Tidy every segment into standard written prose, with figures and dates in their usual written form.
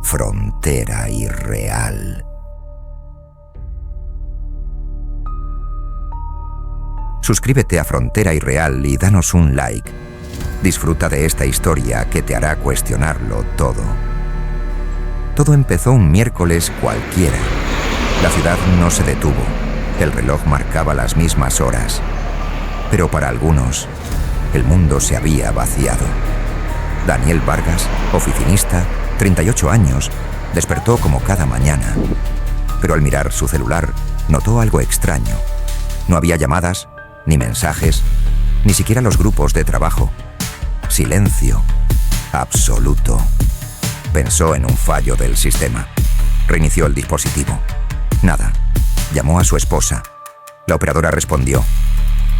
Frontera Irreal. Suscríbete a Frontera Irreal y danos un like. Disfruta de esta historia que te hará cuestionarlo todo. Todo empezó un miércoles cualquiera. La ciudad no se detuvo. El reloj marcaba las mismas horas. Pero para algunos, el mundo se había vaciado. Daniel Vargas, oficinista, 38 años, despertó como cada mañana. Pero al mirar su celular, notó algo extraño. No había llamadas, ni mensajes, ni siquiera los grupos de trabajo. Silencio absoluto. Pensó en un fallo del sistema. Reinició el dispositivo. Nada. Llamó a su esposa. La operadora respondió: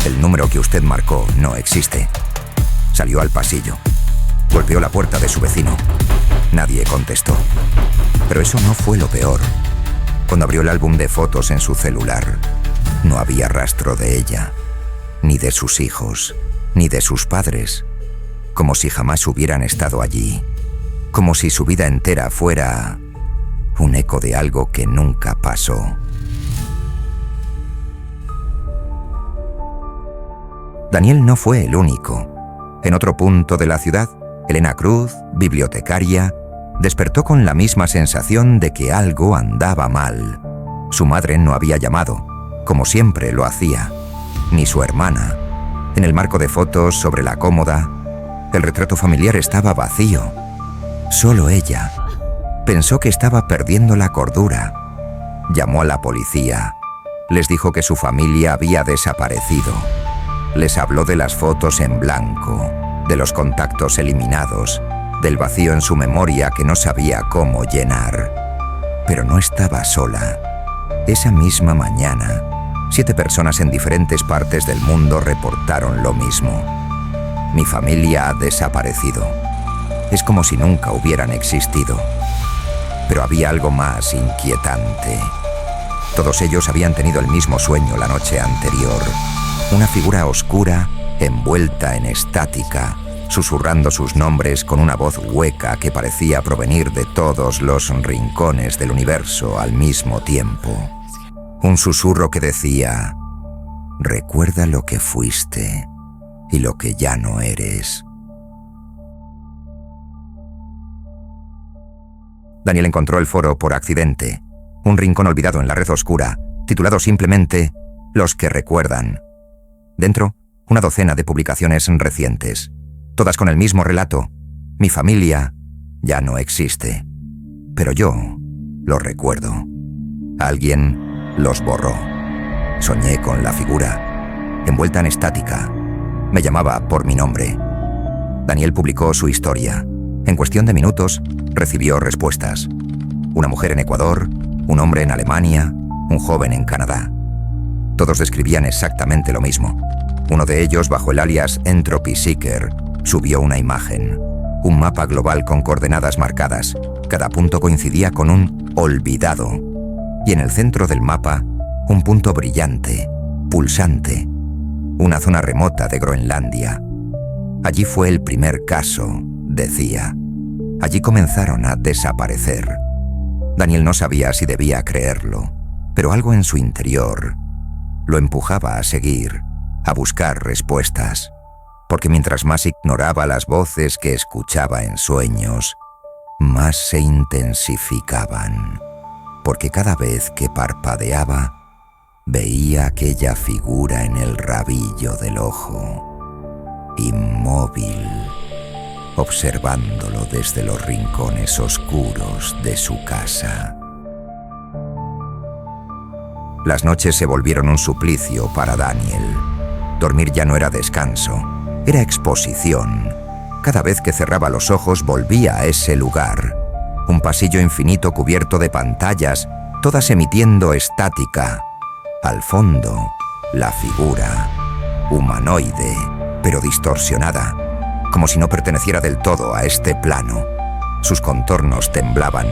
"El número que usted marcó no existe". Salió al pasillo. Golpeó la puerta de su vecino. Nadie contestó. Pero eso no fue lo peor. Cuando abrió el álbum de fotos en su celular, no había rastro de ella, ni de sus hijos, ni de sus padres, como si jamás hubieran estado allí, como si su vida entera fuera un eco de algo que nunca pasó. Daniel no fue el único. En otro punto de la ciudad, Elena Cruz, bibliotecaria, despertó con la misma sensación de que algo andaba mal. Su madre no había llamado, como siempre lo hacía, ni su hermana. En el marco de fotos sobre la cómoda, el retrato familiar estaba vacío. Solo ella. Pensó que estaba perdiendo la cordura. Llamó a la policía. Les dijo que su familia había desaparecido. Les habló de las fotos en blanco, de los contactos eliminados, del vacío en su memoria que no sabía cómo llenar. Pero no estaba sola. Esa misma mañana, 7 personas en diferentes partes del mundo reportaron lo mismo. Mi familia ha desaparecido. Es como si nunca hubieran existido. Pero había algo más inquietante. Todos ellos habían tenido el mismo sueño la noche anterior. Una figura oscura, envuelta en estática, susurrando sus nombres con una voz hueca que parecía provenir de todos los rincones del universo al mismo tiempo. Un susurro que decía: "Recuerda lo que fuiste y lo que ya no eres". Daniel encontró el foro por accidente, un rincón olvidado en la red oscura, titulado simplemente "Los que recuerdan". Dentro, una docena de publicaciones recientes, todas con el mismo relato: mi familia ya no existe, pero yo lo recuerdo. Alguien los borró. Soñé con la figura, envuelta en estática. Me llamaba por mi nombre. Daniel publicó su historia. En cuestión de minutos, recibió respuestas. Una mujer en Ecuador, un hombre en Alemania, un joven en Canadá. Todos describían exactamente lo mismo. Uno de ellos, bajo el alias Entropy Seeker, subió una imagen. Un mapa global con coordenadas marcadas. Cada punto coincidía con un olvidado. Y en el centro del mapa, un punto brillante, pulsante. Una zona remota de Groenlandia. Allí fue el primer caso, decía. Allí comenzaron a desaparecer. Daniel no sabía si debía creerlo, pero algo en su interior lo empujaba a seguir, a buscar respuestas. Porque mientras más ignoraba las voces que escuchaba en sueños, más se intensificaban. Porque cada vez que parpadeaba, veía aquella figura en el rabillo del ojo, inmóvil, observándolo desde los rincones oscuros de su casa. Las noches se volvieron un suplicio para Daniel. Dormir ya no era descanso, era exposición. Cada vez que cerraba los ojos volvía a ese lugar. Un pasillo infinito cubierto de pantallas, todas emitiendo estática. Al fondo, la figura, humanoide, pero distorsionada, como si no perteneciera del todo a este plano. Sus contornos temblaban,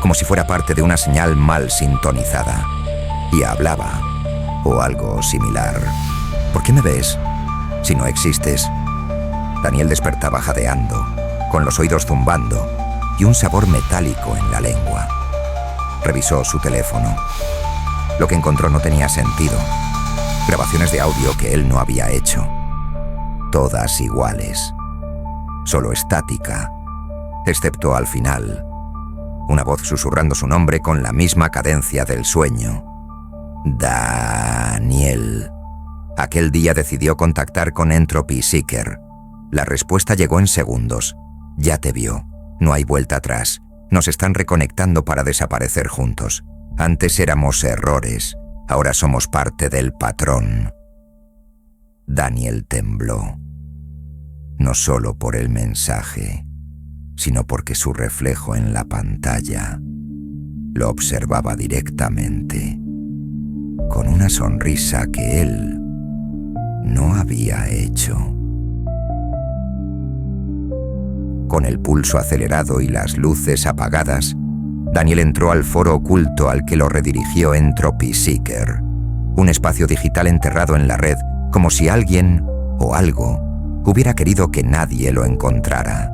como si fuera parte de una señal mal sintonizada. Y hablaba, o algo similar. ¿Por qué me ves si no existes? Daniel despertaba jadeando, con los oídos zumbando. y un sabor metálico en la lengua. Revisó su teléfono. Lo que encontró no tenía sentido. Grabaciones de audio que él no había hecho. Todas iguales. Solo estática, excepto al final. Una voz susurrando su nombre con la misma cadencia del sueño. Daniel. Aquel día decidió contactar con Entropy Seeker. La respuesta llegó en segundos. Ya te vio. No hay vuelta atrás. Nos están reconectando para desaparecer juntos. Antes éramos errores. Ahora somos parte del patrón. Daniel tembló. No solo por el mensaje, sino porque su reflejo en la pantalla lo observaba directamente, con una sonrisa que él no había hecho. Con el pulso acelerado y las luces apagadas, Daniel entró al foro oculto al que lo redirigió Entropy Seeker, un espacio digital enterrado en la red, como si alguien o algo hubiera querido que nadie lo encontrara.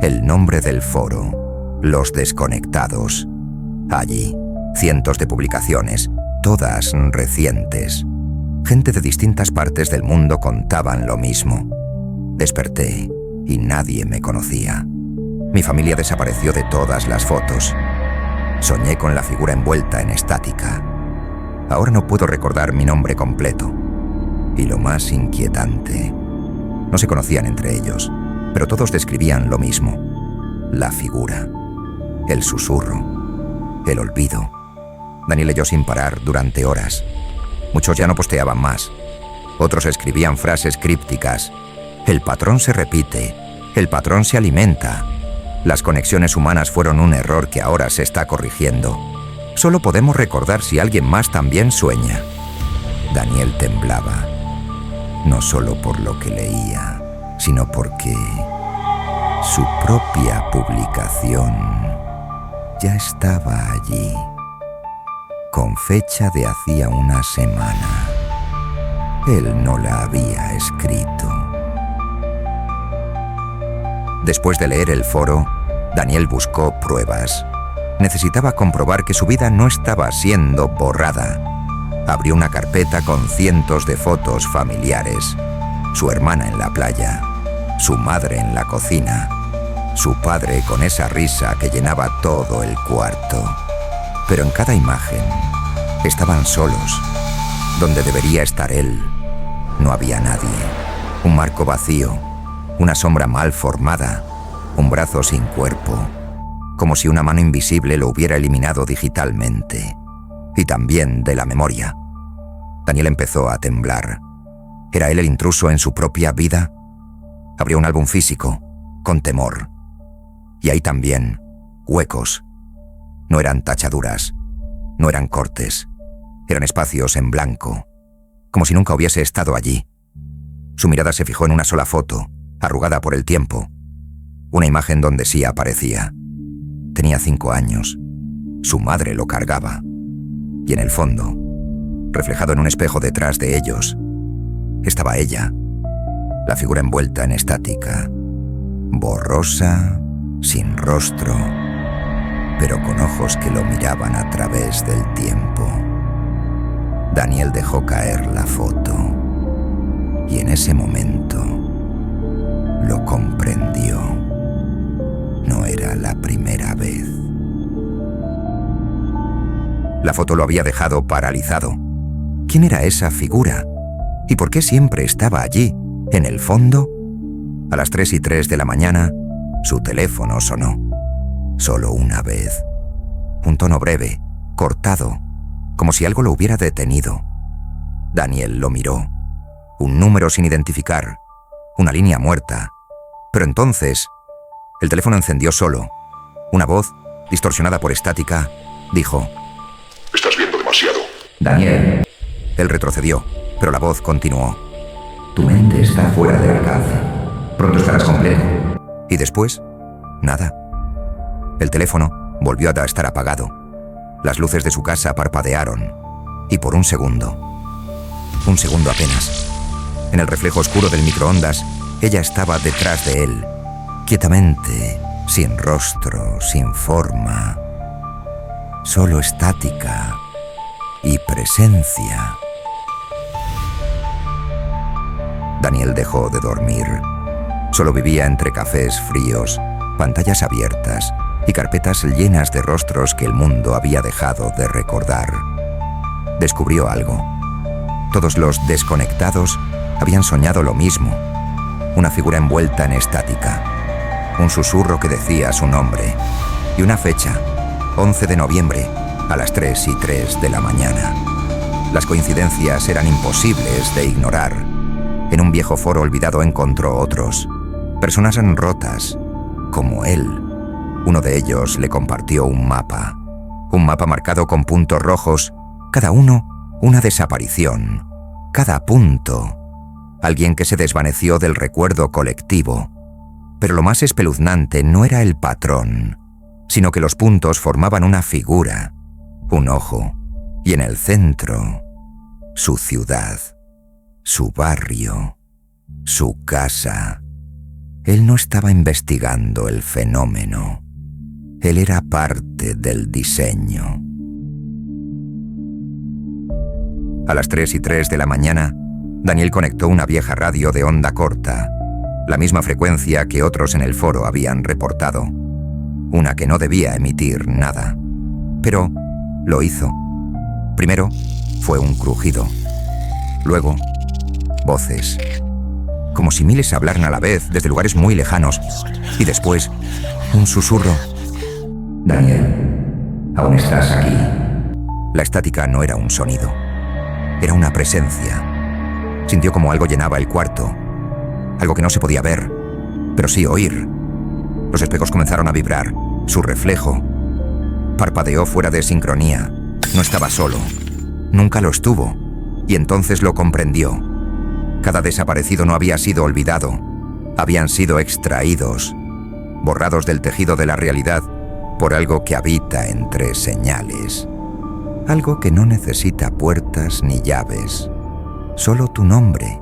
El nombre del foro: Los Desconectados. Allí, cientos de publicaciones, todas recientes. Gente de distintas partes del mundo contaban lo mismo. Desperté y nadie me conocía. Mi familia desapareció de todas las fotos. Soñé con la figura envuelta en estática. Ahora no puedo recordar mi nombre completo. Y lo más inquietante, no se conocían entre ellos, pero todos describían lo mismo. La figura, el susurro, el olvido. Daniel leyó sin parar durante horas. Muchos ya no posteaban más. Otros escribían frases crípticas. El patrón se repite, el patrón se alimenta. Las conexiones humanas fueron un error que ahora se está corrigiendo. Solo podemos recordar si alguien más también sueña. Daniel temblaba. No solo por lo que leía, sino porque su propia publicación ya estaba allí, con fecha de hacía una semana. Él no la había escrito. Después de leer el foro, Daniel buscó pruebas. Necesitaba comprobar que su vida no estaba siendo borrada. Abrió una carpeta con cientos de fotos familiares. Su hermana en la playa, su madre en la cocina, su padre con esa risa que llenaba todo el cuarto. Pero en cada imagen estaban solos. Donde debería estar él, no había nadie. Un marco vacío, una sombra mal formada, un brazo sin cuerpo, como si una mano invisible lo hubiera eliminado digitalmente. Y también de la memoria. Daniel empezó a temblar. ¿Era él el intruso en su propia vida? Abrió un álbum físico, con temor. Y ahí también, huecos. No eran tachaduras, no eran cortes, eran espacios en blanco, como si nunca hubiese estado allí. Su mirada se fijó en una sola foto, arrugada por el tiempo. Una imagen donde sí aparecía. Tenía 5 años. Su madre lo cargaba. Y en el fondo, reflejado en un espejo detrás de ellos, estaba ella, la figura envuelta en estática, borrosa, sin rostro, pero con ojos que lo miraban a través del tiempo. Daniel dejó caer la foto, y en ese momento lo comprendió. No era la primera vez. La foto lo había dejado paralizado. ¿Quién era esa figura? ¿Y por qué siempre estaba allí, en el fondo? A las 3:03 de la mañana, su teléfono sonó. Solo una vez. Un tono breve, cortado, como si algo lo hubiera detenido. Daniel lo miró. Un número sin identificar, una línea muerta. Pero entonces, el teléfono encendió solo. Una voz, distorsionada por estática, dijo: Estás viendo demasiado. Daniel. Él retrocedió, pero la voz continuó: Tu mente está fuera del alcance. Pronto estarás completo. Y después, nada. El teléfono volvió a estar apagado. Las luces de su casa parpadearon. Y por un segundo apenas, en el reflejo oscuro del microondas, ella estaba detrás de él, quietamente, sin rostro, sin forma, solo estática y presencia. Daniel dejó de dormir. Solo vivía entre cafés fríos, pantallas abiertas y carpetas llenas de rostros que el mundo había dejado de recordar. Descubrió algo. Todos los desconectados habían soñado lo mismo. Una figura envuelta en estática, un susurro que decía su nombre y una fecha, 11 de noviembre, a las 3:03 de la mañana. Las coincidencias eran imposibles de ignorar. En un viejo foro olvidado encontró otros, personas rotas, como él. Uno de ellos le compartió un mapa marcado con puntos rojos, cada uno una desaparición, cada punto, alguien que se desvaneció del recuerdo colectivo. Pero lo más espeluznante no era el patrón, sino que los puntos formaban una figura, un ojo, y en el centro, su ciudad, su barrio, su casa. Él no estaba investigando el fenómeno. Él era parte del diseño. A las 3:03 de la mañana, Daniel conectó una vieja radio de onda corta, la misma frecuencia que otros en el foro habían reportado, una que no debía emitir nada. Pero lo hizo. Primero fue un crujido, luego voces, como si miles hablaran a la vez desde lugares muy lejanos, y después un susurro. Daniel, ¿aún estás aquí? La estática no era un sonido, era una presencia. Sintió como algo llenaba el cuarto, algo que no se podía ver, pero sí oír. Los espejos comenzaron a vibrar, su reflejo parpadeó fuera de sincronía. No estaba solo, nunca lo estuvo, y entonces lo comprendió. Cada desaparecido no había sido olvidado, habían sido extraídos, borrados del tejido de la realidad por algo que habita entre señales. Algo que no necesita puertas ni llaves, solo tu nombre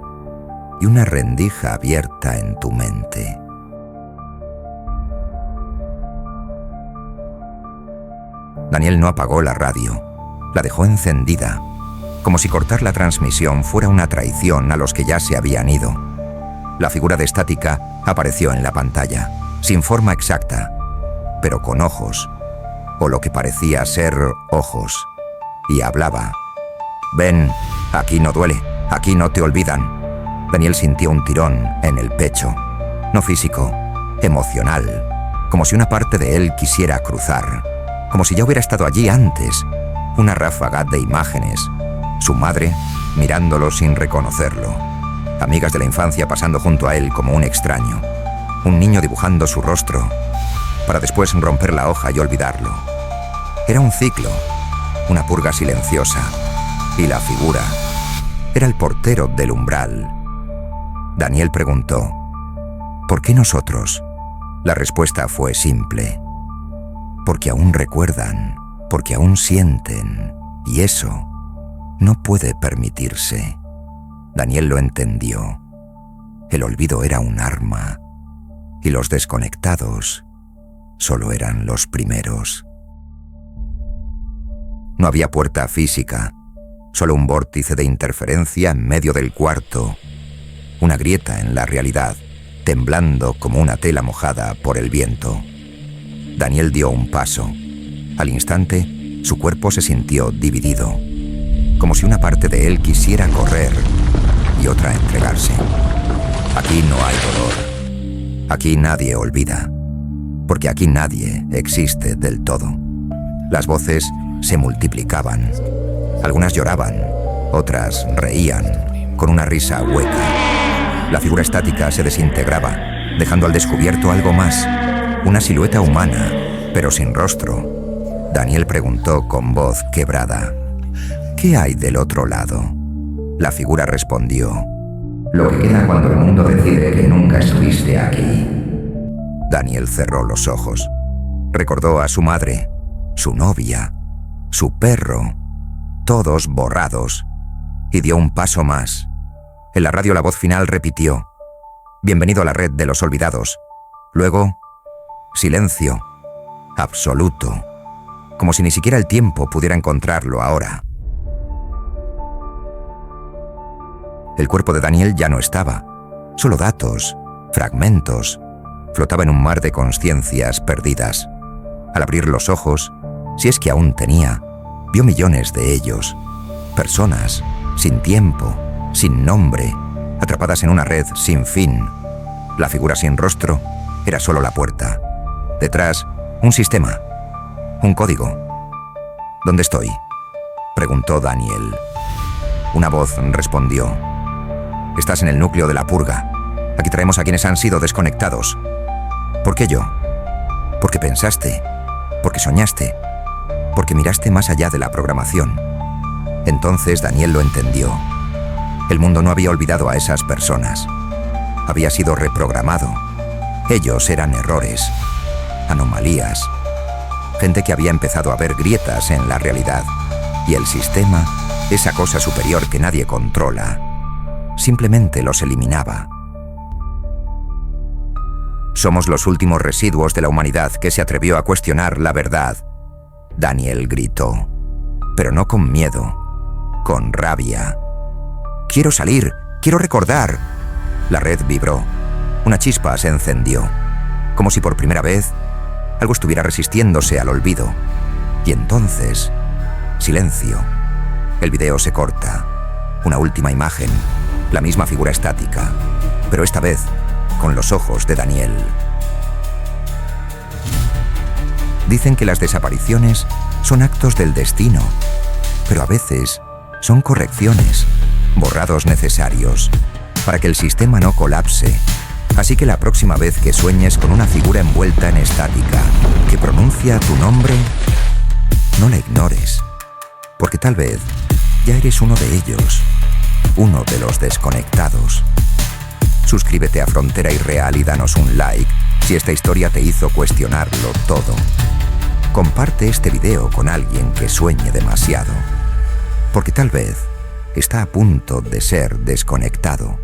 y una rendija abierta en tu mente. Daniel no apagó la radio, la dejó encendida, como si cortar la transmisión fuera una traición a los que ya se habían ido. La figura de estática apareció en la pantalla, sin forma exacta, pero con ojos, o lo que parecía ser ojos, y hablaba. Ven, aquí no duele, aquí no te olvidan. Daniel sintió un tirón en el pecho, no físico, emocional, como si una parte de él quisiera cruzar, como si ya hubiera estado allí antes. Una ráfaga de imágenes, su madre mirándolo sin reconocerlo, amigas de la infancia pasando junto a él como un extraño, un niño dibujando su rostro, para después romper la hoja y olvidarlo. Era un ciclo, una purga silenciosa, y la figura era el portero del umbral. Daniel preguntó, ¿por qué nosotros? La respuesta fue simple. Porque aún recuerdan, porque aún sienten, y eso no puede permitirse. Daniel lo entendió. El olvido era un arma, y los desconectados solo eran los primeros. No había puerta física, solo un vórtice de interferencia en medio del cuarto, una grieta en la realidad, temblando como una tela mojada por el viento. Daniel dio un paso. Al instante, su cuerpo se sintió dividido, como si una parte de él quisiera correr y otra entregarse. Aquí no hay dolor. Aquí nadie olvida, porque aquí nadie existe del todo. Las voces se multiplicaban. Algunas lloraban, otras reían, con una risa hueca. La figura estática se desintegraba, dejando al descubierto algo más, una silueta humana, pero sin rostro. Daniel preguntó con voz quebrada, ¿qué hay del otro lado? La figura respondió, lo que queda cuando el mundo decide que nunca estuviste aquí. Daniel cerró los ojos. Recordó a su madre, su novia, su perro, todos borrados, y dio un paso más. En la radio la voz final repitió, bienvenido a la red de los olvidados. Luego, Silencio. Absoluto. Como si ni siquiera el tiempo pudiera encontrarlo ahora. El cuerpo de Daniel ya no estaba. Solo datos, fragmentos. Flotaba en un mar de conciencias perdidas. Al abrir los ojos, si es que aún tenía, vio millones de ellos. Personas, sin tiempo, sin nombre, atrapadas en una red sin fin. La figura sin rostro era solo la puerta. Detrás, un sistema. Un código. ¿Dónde estoy?, preguntó Daniel. Una voz respondió. Estás en el núcleo de la purga. Aquí traemos a quienes han sido desconectados. ¿Por qué yo? Porque pensaste, porque soñaste, porque miraste más allá de la programación. Entonces Daniel lo entendió. El mundo no había olvidado a esas personas. Había sido reprogramado. Ellos eran errores, anomalías, gente que había empezado a ver grietas en la realidad. Y el sistema, esa cosa superior que nadie controla, simplemente los eliminaba. Somos los últimos residuos de la humanidad que se atrevió a cuestionar la verdad, Daniel gritó. Pero no con miedo, con rabia. Quiero salir, quiero recordar. La red vibró. Una chispa se encendió. Como si por primera vez algo estuviera resistiéndose al olvido. Y entonces, silencio. El video se corta. Una última imagen. La misma figura estática. Pero esta vez, con los ojos de Daniel. Dicen que las desapariciones son actos del destino, pero a veces son correcciones, borrados necesarios, para que el sistema no colapse. Así que la próxima vez que sueñes con una figura envuelta en estática, que pronuncia tu nombre, no la ignores, porque tal vez ya eres uno de ellos, uno de los desconectados. Suscríbete a Frontera Irreal y danos un like si esta historia te hizo cuestionarlo todo. Comparte este video con alguien que sueñe demasiado, porque tal vez está a punto de ser desconectado.